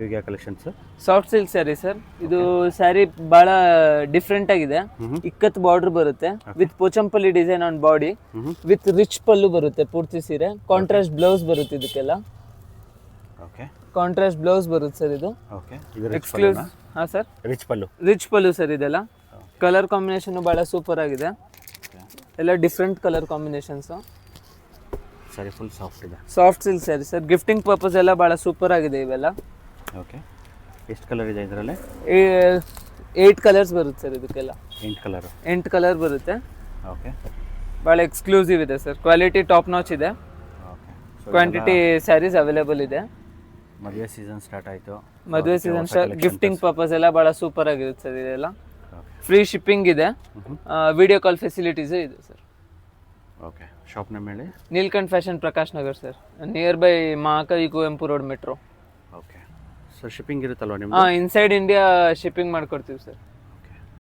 ಈಗ collections soft silk sari sir. ಇದು ಸ್ಯಾರಿ ಬಹಳ ಡಿಫ್ರೆಂಟ್ ಆಗಿದೆ. ಇಕ್ಕತ್ ಬಾರ್ಡರ್ ಬರುತ್ತೆ with Pochampally design on body with rich pallu ಬರುತ್ತೆ ಪೂರ್ತಿ ಸೀರೆ. ಕಾಂಟ್ರಾಸ್ಟ್ ಬ್ಲೌಸ್ ಬರುತ್ತೆ ಇದಕ್ಕೆಲ್ಲ. ಓಕೆ ಕಾಂಟ್ರಾಸ್ಟ್ ಬ್ಲೌಸ್ ಬರುತ್ತೆ ಸರ್ ಇದು. ಓಕೆ ಇದು ಎಕ್ಸ್ಕ್ಲೂಸಿವ್. ಹಾ ಸರ್, ರಿಚ್ ಪಲ್ಲು ಸರ್ ಇದೆಲ್ಲ. ಕಲರ್ ಕಾಂಬಿನೇಷನ್ ಬಹಳ ಸೂಪರ್ ಆಗಿದೆ. ಎಲ್ಲ ಡಿಫ್ರೆಂಟ್ ಕಲರ್ ಕಾಂಬಿನೇಷನ್ಸ್. ಸರಿ ಫುಲ್ ಸಾಫ್ಟ್ ಇದೆ. Soft silk sari sir. Gifting purpose ಎಲ್ಲ ಬಹಳ ಸೂಪರ್ ಆಗಿದೆ ಇವೆಲ್ಲ. ಓಕೆ ಎಷ್ಟು ಕಲರ್ ಇದೆ ಇದರಲ್ಲಿ? 8 ಕಲರ್ಸ್ ಬರುತ್ತೆ ಸರ್ ಇದಕ್ಕೆಲ್ಲ. 8 ಕಲರ್ ಬರುತ್ತೆ. ಓಕೆ ಭಾಳ ಎಕ್ಸ್ಕ್ಲೂಸಿವ್ ಇದೆ ಸರ್. ಕ್ವಾಲಿಟಿ ಟಾಪ್ ನಾಚ್ ಇದೆ. ಓಕೆ ಕ್ವಾಂಟಿಟಿ ಸ್ಯಾರೀಸ್ ಅವೈಲೇಬಲ್ ಇದೆ. ಮದುವೆ ಸೀಸನ್ ಸ್ಟಾರ್ಟ್ ಆಯಿತು. ಮದುವೆ ಸೀಸನ್ ಗಿಫ್ಟಿಂಗ್ ಪರ್ಪಸ್ ಎಲ್ಲ ಭಾಳ ಸೂಪರ್ ಆಗಿರುತ್ತೆ ಸರ್ ಇದೆಲ್ಲ. ಫ್ರೀ ಶಿಪ್ಪಿಂಗ್ ಇದೆ. ವಿಡಿಯೋ ಕಾಲ್ ಫೆಸಿಲಿಟೀಸು ಇದೆ ಸರ್. ಓಕೆ ಶಾಪ್ ನೇಮ್ ಹೇಳಿ. Neelkanth fashion Prakash Nagar sir, nearby Mahakavi Kuvempu road metro. Okay sir shipping ಇರುತ್ತಲ್ವ ನಿಮ್ಗೆ? ಇನ್ಸೈಡ್ ಇಂಡಿಯಾ ಶಿಪ್ಪಿಂಗ್ ಮಾಡ್ಕೊಡ್ತೀವಿ ಸರ್.